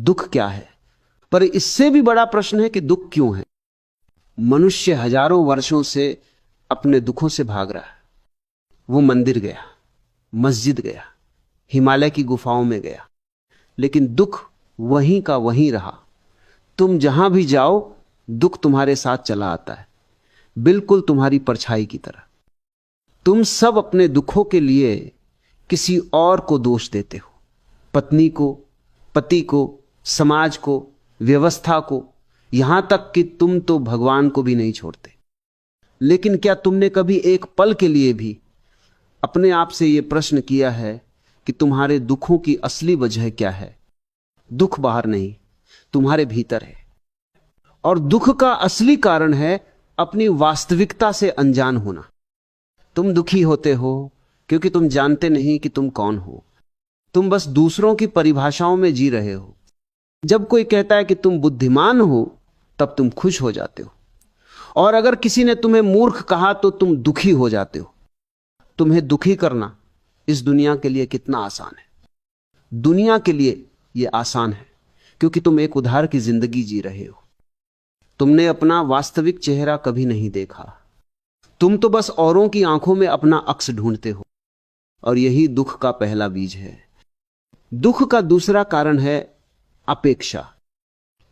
दुख क्या है। पर इससे भी बड़ा प्रश्न है कि दुख क्यों है। मनुष्य हजारों वर्षों से अपने दुखों से भाग रहा है। वो मंदिर गया, मस्जिद गया, हिमालय की गुफाओं में गया, लेकिन दुख वहीं का वहीं रहा। तुम जहां भी जाओ दुख तुम्हारे साथ चला आता है, बिल्कुल तुम्हारी परछाई की तरह। तुम सब अपने दुखों के लिए किसी और को दोष देते हो, पत्नी को, पति को, समाज को, व्यवस्था को, यहां तक कि तुम तो भगवान को भी नहीं छोड़ते। लेकिन क्या तुमने कभी एक पल के लिए भी अपने आप से यह प्रश्न किया है कि तुम्हारे दुखों की असली वजह क्या है? दुख बाहर नहीं, तुम्हारे भीतर है। और दुख का असली कारण है अपनी वास्तविकता से अनजान होना। तुम दुखी होते हो क्योंकि तुम जानते नहीं कि तुम कौन हो। तुम बस दूसरों की परिभाषाओं में जी रहे हो। जब कोई कहता है कि तुम बुद्धिमान हो तब तुम खुश हो जाते हो, और अगर किसी ने तुम्हें मूर्ख कहा तो तुम दुखी हो जाते हो। तुम्हें दुखी करना इस दुनिया के लिए कितना आसान है। दुनिया के लिए यह आसान है क्योंकि तुम एक उधार की जिंदगी जी रहे हो। तुमने अपना वास्तविक चेहरा कभी नहीं देखा। तुम तो बस औरों की आंखों में अपना अक्स ढूंढते हो, और यही दुख का पहला बीज है। दुख का दूसरा कारण है अपेक्षा।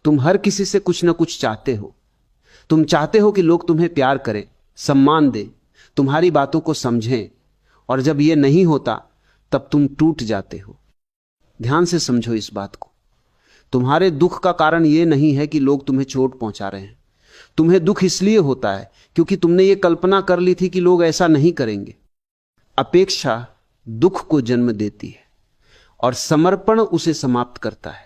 तुम हर किसी से कुछ ना कुछ चाहते हो। तुम चाहते हो कि लोग तुम्हें प्यार करें, सम्मान दें, तुम्हारी बातों को समझें, और जब यह नहीं होता तब तुम टूट जाते हो। ध्यान से समझो इस बात को। तुम्हारे दुख का कारण यह नहीं है कि लोग तुम्हें चोट पहुंचा रहे हैं। तुम्हें दुख इसलिए होता है क्योंकि तुमने ये कल्पना कर ली थी कि लोग ऐसा नहीं करेंगे। अपेक्षा दुख को जन्म देती है और समर्पण उसे समाप्त करता है।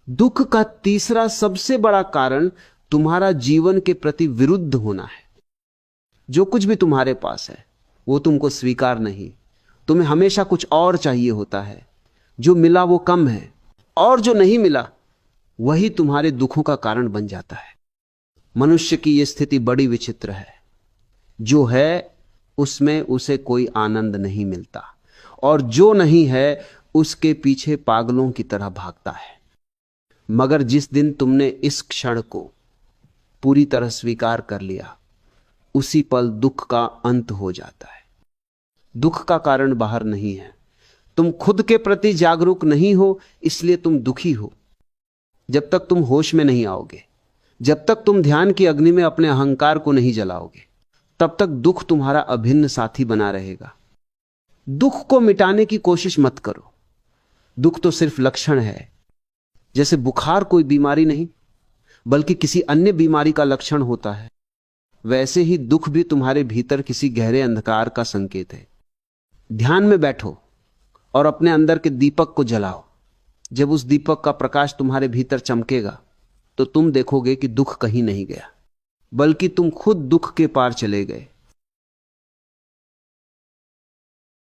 दुख का तीसरा सबसे बड़ा कारण तुम्हारा जीवन के प्रति विरुद्ध होना है। जो कुछ भी तुम्हारे पास है वो तुमको स्वीकार नहीं। तुम्हें हमेशा कुछ और चाहिए होता है। जो मिला वो कम है, और जो नहीं मिला वही तुम्हारे दुखों का कारण बन जाता है। मनुष्य की यह स्थिति बड़ी विचित्र है। जो है उसमें उसे कोई आनंद नहीं मिलता, और जो नहीं है उसके पीछे पागलों की तरह भागता है। मगर जिस दिन तुमने इस क्षण को पूरी तरह स्वीकार कर लिया, उसी पल दुख का अंत हो जाता है। दुख का कारण बाहर नहीं है। तुम खुद के प्रति जागरूक नहीं हो, इसलिए तुम दुखी हो। जब तक तुम होश में नहीं आओगे, जब तक तुम ध्यान की अग्नि में अपने अहंकार को नहीं जलाओगे, तब तक दुख तुम्हारा अभिन्न साथी बना रहेगा। दुख को मिटाने की कोशिश मत करो। दुख तो सिर्फ लक्षण है। जैसे बुखार कोई बीमारी नहीं बल्कि किसी अन्य बीमारी का लक्षण होता है, वैसे ही दुख भी तुम्हारे भीतर किसी गहरे अंधकार का संकेत है। ध्यान में बैठो और अपने अंदर के दीपक को जलाओ। जब उस दीपक का प्रकाश तुम्हारे भीतर चमकेगा तो तुम देखोगे कि दुख कहीं नहीं गया, बल्कि तुम खुद दुख के पार चले गए।